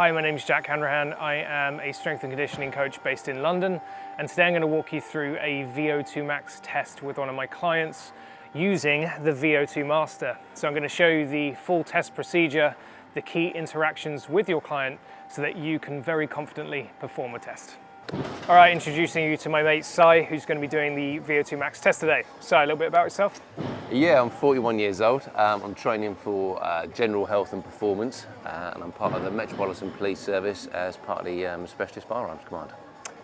Hi, my name is Jack Hanrahan. I am a strength and conditioning coach based in London, and today I'm going to walk you through a VO2 max test with one of my clients using the VO2 Master. So I'm going to show you the full test procedure, the key interactions with your client so that you can very confidently perform a test. All right, introducing you to my mate Sai, who's going to be doing the VO2 max test today. Sai, a little bit about yourself? Yeah, I'm 41 years old. I'm training for general health and performance, and I'm part of the Metropolitan Police Service as part of the Specialist Firearms Command.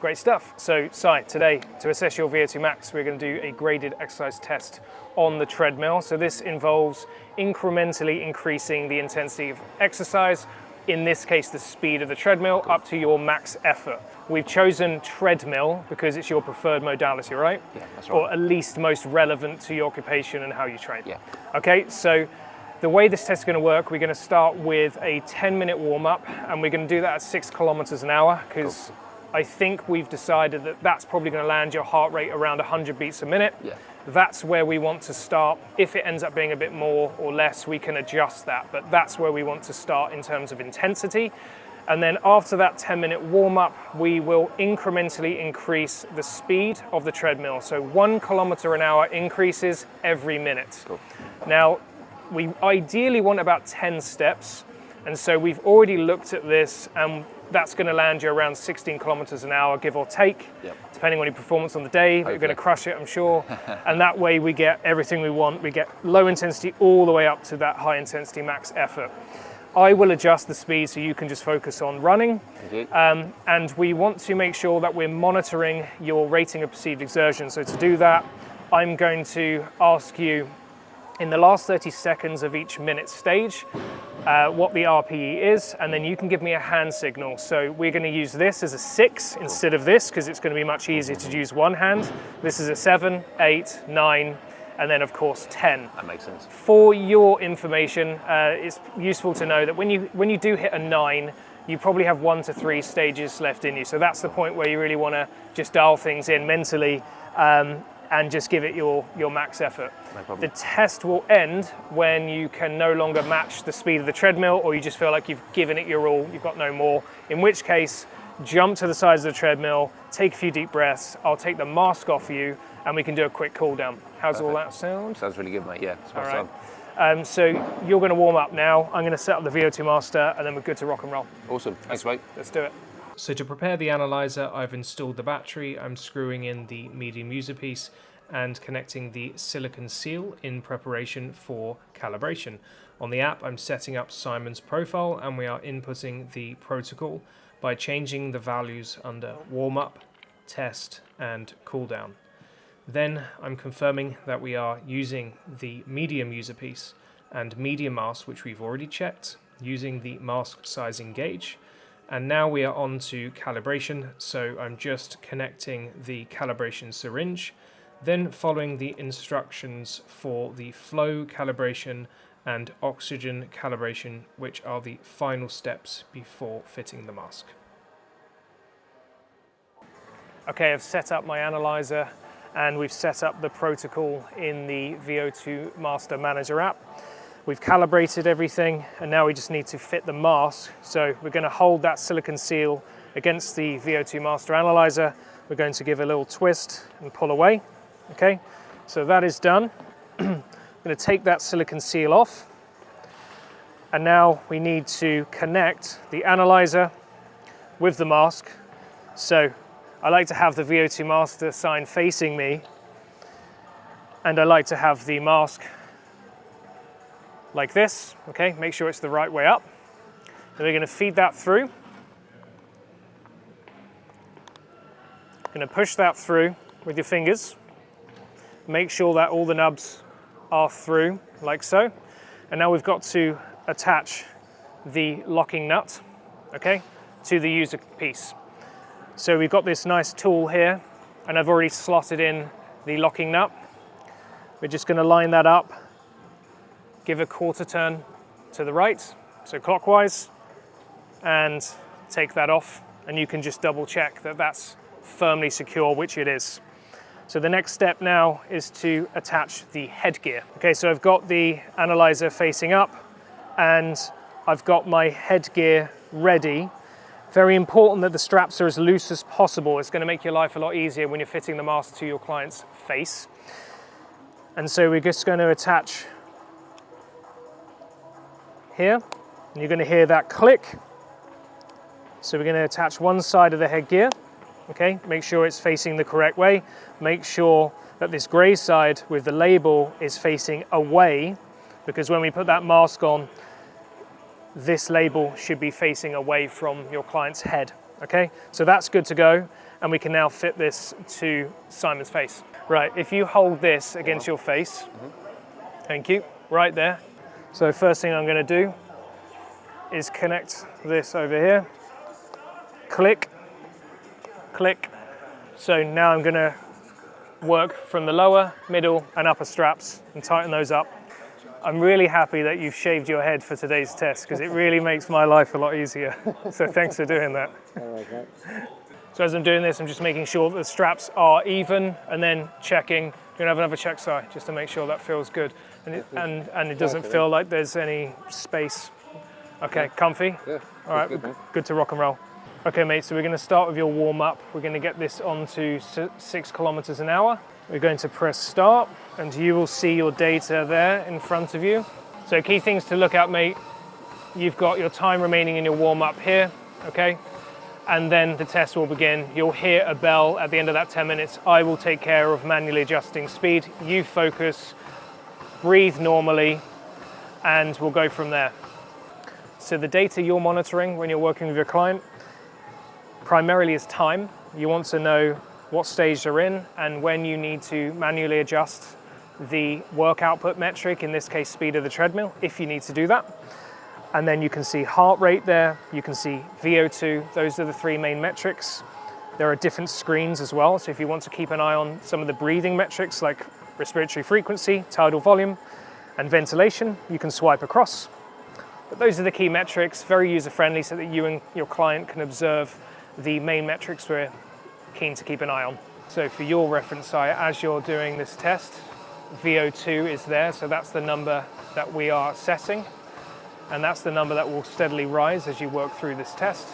Great stuff. So Sai, today to assess your VO2 max, we're going to do a graded exercise test on the treadmill. So this involves incrementally increasing the intensity of exercise, in this case the speed of the treadmill, up to your max effort. We've chosen treadmill because it's your preferred modality, right? Yeah, that's right. Or at least most relevant to your occupation and how you train. Yeah. Okay, so the way this test is going to work, we're going to start with a 10-minute warm-up, and we're going to do that at 6 kilometers an hour because I think we've decided that that's probably going to land your heart rate around 100 beats a minute. Yeah. That's where we want to start. If it ends up being a bit more or less, we can adjust that, but that's where we want to start in terms of intensity. And then after that 10-minute warm-up, we will incrementally increase the speed of the treadmill. So 1 kilometer an hour increases every minute. Cool. Now, we ideally want about 10 steps. And so we've already looked at this, and that's going to land you around 16 kilometers an hour, give or take, depending on your performance on the day. But you're going to crush it, I'm sure. And that way we get everything we want. We get low intensity all the way up to that high intensity max effort. I will adjust the speed so you can just focus on running. And we want to make sure that we're monitoring your rating of perceived exertion. So to do that, I'm going to ask you in the last 30 seconds of each minute stage what the RPE is, and then you can give me a hand signal. So we're going to use this as a 6 instead of this because it's going to be much easier to use one hand. This is a 7, 8, 9, and then of course 10. That makes sense. For your information, it's useful to know that when you do hit a 9, you probably have 1 to 3 stages left in you. So that's the point where you really want to just dial things in mentally and just give it your max effort. No problem. The test will end when you can no longer match the speed of the treadmill, or you just feel like you've given it your all, you've got no more, in which case jump to the sides of the treadmill, take a few deep breaths, I'll take the mask off you, and we can do a quick cool down. How's all that sound? Sounds really good, mate. Yeah, it's my son. So you're going to warm up now. I'm going to set up the VO2 Master, and then we're good to rock and roll. Awesome. Thanks, mate. Let's do it. So to prepare the analyzer, I've installed the battery. I'm screwing in the medium user piece and connecting the silicon seal in preparation for calibration. On the app, I'm setting up Simon's profile, and we are inputting the protocol by changing the values under warm-up, test, and cooldown. Then I'm confirming that we are using the medium user piece and medium mask, which we've already checked, using the mask sizing gauge. And now we are on to calibration, so I'm just connecting the calibration syringe, then following the instructions for the flow calibration and oxygen calibration, which are the final steps before fitting the mask. Okay, I've set up my analyzer, and we've set up the protocol in the VO2 Master Manager app. We've calibrated everything, and now we just need to fit the mask. So we're going to hold that silicon seal against the VO2 Master Analyzer. We're going to give a little twist and pull away. Okay, so that is done. I'm going to take that silicon seal off, and now we need to connect the analyzer with the mask. So I like to have the VO2 Master sign facing me, and I like to have the mask like this. Okay, make sure it's the right way up. Then we're going to feed that through. Going to push that through with your fingers. Make sure that all the nubs are through, like so. And now we've got to attach the locking nut, okay, to the user piece. So we've got this nice tool here, and I've already slotted in the locking nut. We're just going to line that up, give a quarter turn to the right, so clockwise, and take that off. And you can just double check that that's firmly secure, which it is. So the next step now is to attach the headgear. Okay, so I've got the analyzer facing up, and I've got my headgear ready. Very important that the straps are as loose as possible. It's going to make your life a lot easier when you're fitting the mask to your client's face. And so we're just going to attach here, and you're going to hear that click. So we're going to attach one side of the headgear, okay? Make sure it's facing the correct way. Make sure that this grey side with the label is facing away, because when we put that mask on, this label should be facing away from your client's head, okay? So that's good to go, and we can now fit this to Simon's face. Right, if you hold this against your face, thank you, right there. So first thing I'm gonna do is connect this over here. Click, click. So now I'm gonna work from the lower, middle, and upper straps and tighten those up. I'm really happy that you've shaved your head for today's test because it really makes my life a lot easier. So thanks for doing that. So as I'm doing this, I'm just making sure that the straps are even and then checking. You're gonna have another check, Si, just to make sure that feels good. And it doesn't feel like there's any space. Okay, comfy? Yeah. All right, good to rock and roll. Okay, mate, so we're gonna start with your warm up. We're gonna get this onto 6 kilometers an hour. We're going to press start, and you will see your data there in front of you. So key things to look at, mate. You've got your time remaining in your warm up here, okay? And then the test will begin. You'll hear a bell at the end of that 10 minutes. I will take care of manually adjusting speed. You focus, breathe normally, and we'll go from there. So the data you're monitoring when you're working with your client primarily is time. You want to know what stage they're in and when you need to manually adjust the work output metric, in this case, speed of the treadmill, if you need to do that. And then you can see heart rate there, you can see VO2, those are the 3 main metrics. There are different screens as well, so if you want to keep an eye on some of the breathing metrics like respiratory frequency, tidal volume, and ventilation, you can swipe across. But those are the key metrics, very user-friendly so that you and your client can observe the main metrics we're keen to keep an eye on. So for your reference, as you're doing this test, VO2 is there, so that's the number that we are assessing. And that's the number that will steadily rise as you work through this test.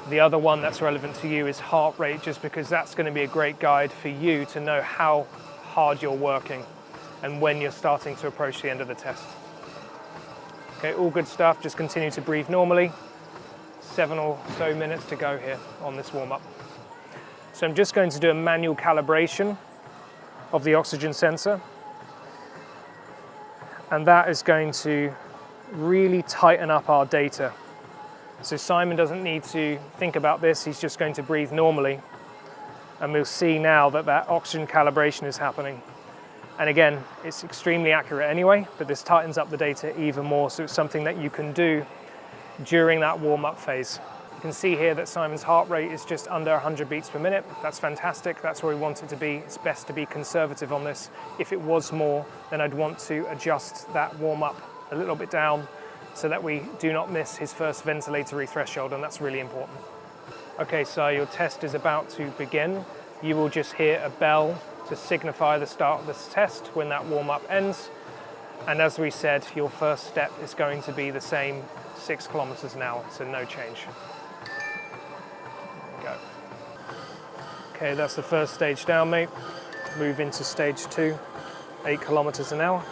The other one that's relevant to you is heart rate, just because that's going to be a great guide for you to know how hard you're working and when you're starting to approach the end of the test. Okay, all good stuff. Just continue to breathe normally. 7 or so minutes to go here on this warm-up. So I'm just going to do a manual calibration of the oxygen sensor. And that is going to really tighten up our data. So Simon doesn't need to think about this, he's just going to breathe normally. And we'll see now that that oxygen calibration is happening. And again, it's extremely accurate anyway, but this tightens up the data even more, so it's something that you can do during that warm-up phase. You can see here that Simon's heart rate is just under 100 beats per minute. That's fantastic, that's where we want it to be. It's best to be conservative on this. If it was more, then I'd want to adjust that warm-up a little bit down so that we do not miss his first ventilatory threshold, and that's really important. Okay, so your test is about to begin. You will just hear a bell to signify the start of this test when that warm-up ends. And as we said, your first step is going to be the same 6 kilometers an hour, so no change. Go. Okay, that's the first stage down, mate. Move into stage 2, 8 kilometers an hour.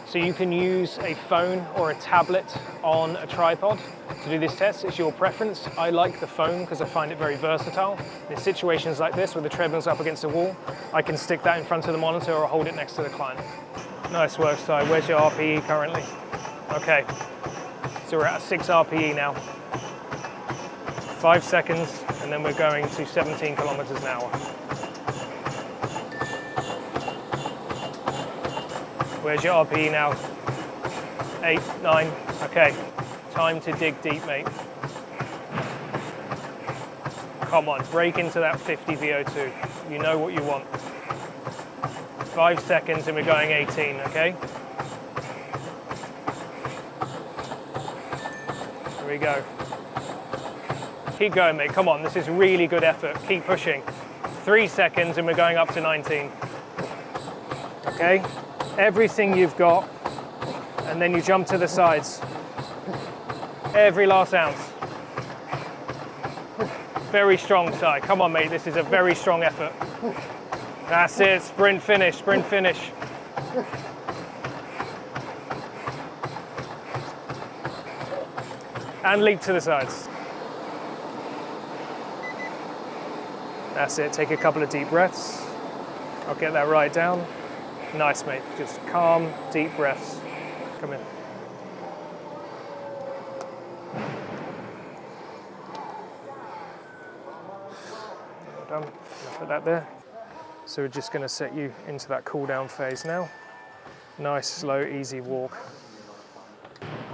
So you can use a phone or a tablet on a tripod to do this test. It's your preference. I like the phone because I find it very versatile. In situations like this where the treadmill's up against a wall, I can stick that in front of the monitor or hold it next to the client. Nice work, Si. Where's your RPE currently? Okay, so we're at 6 RPE now. 5 seconds, and then we're going to 17 kilometers an hour. Where's your RPE now? 8, 9, okay. Time to dig deep, mate. Come on, break into that 50 VO2. You know what you want. 5 seconds and we're going 18, okay? Here we go. Keep going, mate, come on, this is really good effort. Keep pushing. 3 seconds and we're going up to 19. Okay? Everything you've got and then you jump to the sides. Every last ounce. Very strong side. Come on, mate, this is a very strong effort. That's it, sprint finish, sprint finish. And leap to the sides. That's it, take a couple of deep breaths. I'll get that right down. Nice, mate, just calm, deep breaths. Come in. Well done, I'll put that there. So we're just gonna set you into that cool down phase now. Nice, slow, easy walk.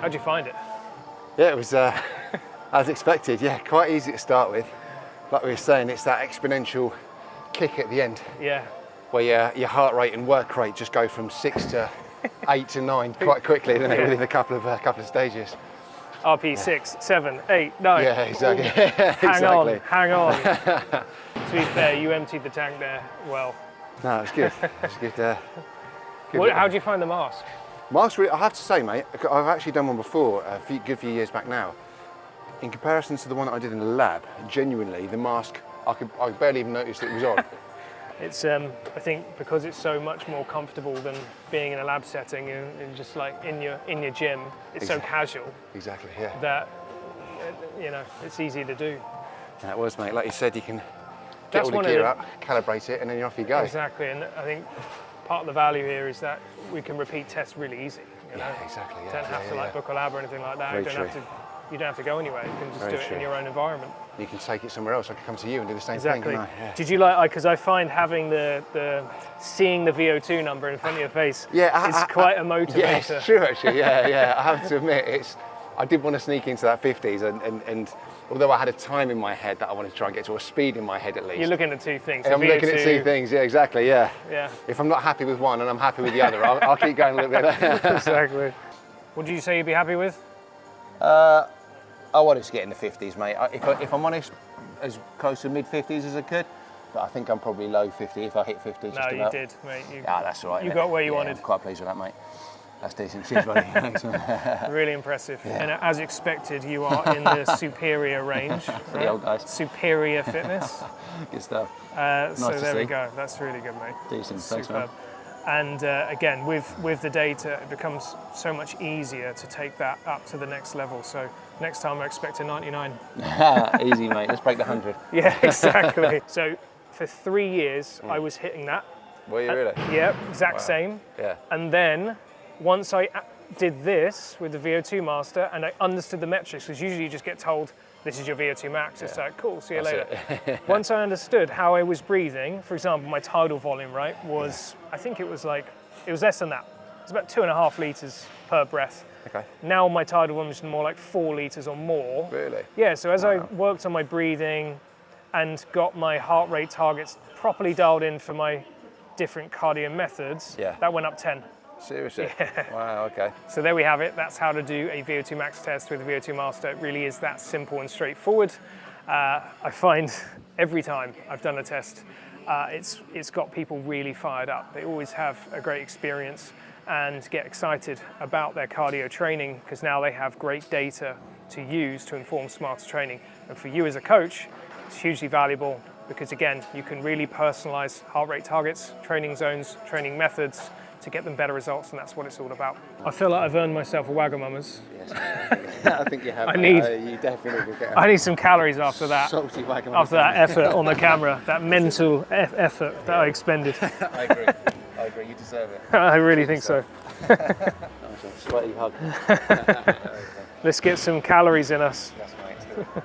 How'd you find it? Yeah, it was as expected. Yeah, quite easy to start with. Like we were saying, it's that exponential kick at the end. Yeah. Where your heart rate and work rate just go from 6 to 8 to 9 quite quickly, don't it, within a couple of stages. RP 6, 7, 8, 9. Yeah, exactly. Hang on. To be fair, you emptied the tank there well. No, it's good. It's good. How do you find the mask? Mask, I have to say, mate, I've actually done one before, a good few years back now. In comparison to the one that I did in the lab, genuinely, the mask, I barely even noticed it was on. It's, I think, because it's so much more comfortable than being in a lab setting and just like in your gym, it's so casual. Exactly, yeah. That, it's easy to do. Yeah, it was, mate. Like you said, you can get all the gear up, calibrate it, and then off you go. Exactly, and I think part of the value here is that we can repeat tests really easy. Yeah, exactly. Yeah, don't have to book a lab or anything like that. You don't have to go anywhere. You can just do it in your own environment. You can take it somewhere else. I can come to you and do the same thing. Exactly. Did you like? Because I find having seeing the VO2 number in front of your face is quite a motivator. Yeah, it's true actually. Yeah. I have to admit, I did want to sneak into that 50s, and although I had a time in my head that I wanted to try and get to, a speed in my head at least. You're looking at two things. I'm looking at two things. Yeah, exactly. Yeah. Yeah. If I'm not happy with one and I'm happy with the other, I'll keep going a little bit. Exactly. What did you say you'd be happy with? I wanted to get in the 50s, mate. If I'm honest, as close to mid-50s as I could, but I think I'm probably low 50 if I hit 50. No, you did, mate. That's all right. You got where you wanted. I'm quite pleased with that, mate. That's decent. Cheers, buddy. Thanks, man. Really impressive. Yeah. And as expected, you are in the superior range. For the old guys. Superior fitness. Good stuff. So there we go. That's really good, mate. Decent. Superb. Thanks, man. And again, with the data, it becomes so much easier to take that up to the next level. So next time I expect a 99. Easy, mate. Let's break the 100. Yeah, exactly. So for 3 years, I was hitting that. Were you really? Yeah, exact same. Yeah. And then once I did this with the VO2 master and I understood the metrics, because usually you just get told, this is your VO2 max. It's like, cool, see you later. Once I understood how I was breathing, for example, my tidal volume, right, was, I think it was less than that. It was about 2.5 litres per breath. Okay. Now my tidal volume is more like 4 litres or more. Really? Yeah, so as I worked on my breathing and got my heart rate targets properly dialed in for my different cardio methods, that went up 10. Seriously? Yeah. Wow, okay. So there we have it. That's how to do a VO2 max test with a VO2 master. It really is that simple and straightforward. I find every time I've done a test, it's got people really fired up. They always have a great experience and get excited about their cardio training because now they have great data to use to inform smarter training. And for you as a coach, it's hugely valuable because again, you can really personalize heart rate targets, training zones, training methods, to get them better results, and that's what it's all about. I feel like I've earned myself a Wagamama's. Yes. I think you have. You definitely will get I need some calories after that. Salty Wagamama. After that effort on the camera, that mental effort that I expended. I agree. You deserve it. I really think so. Sweaty hug. Let's get some calories in us. That's right.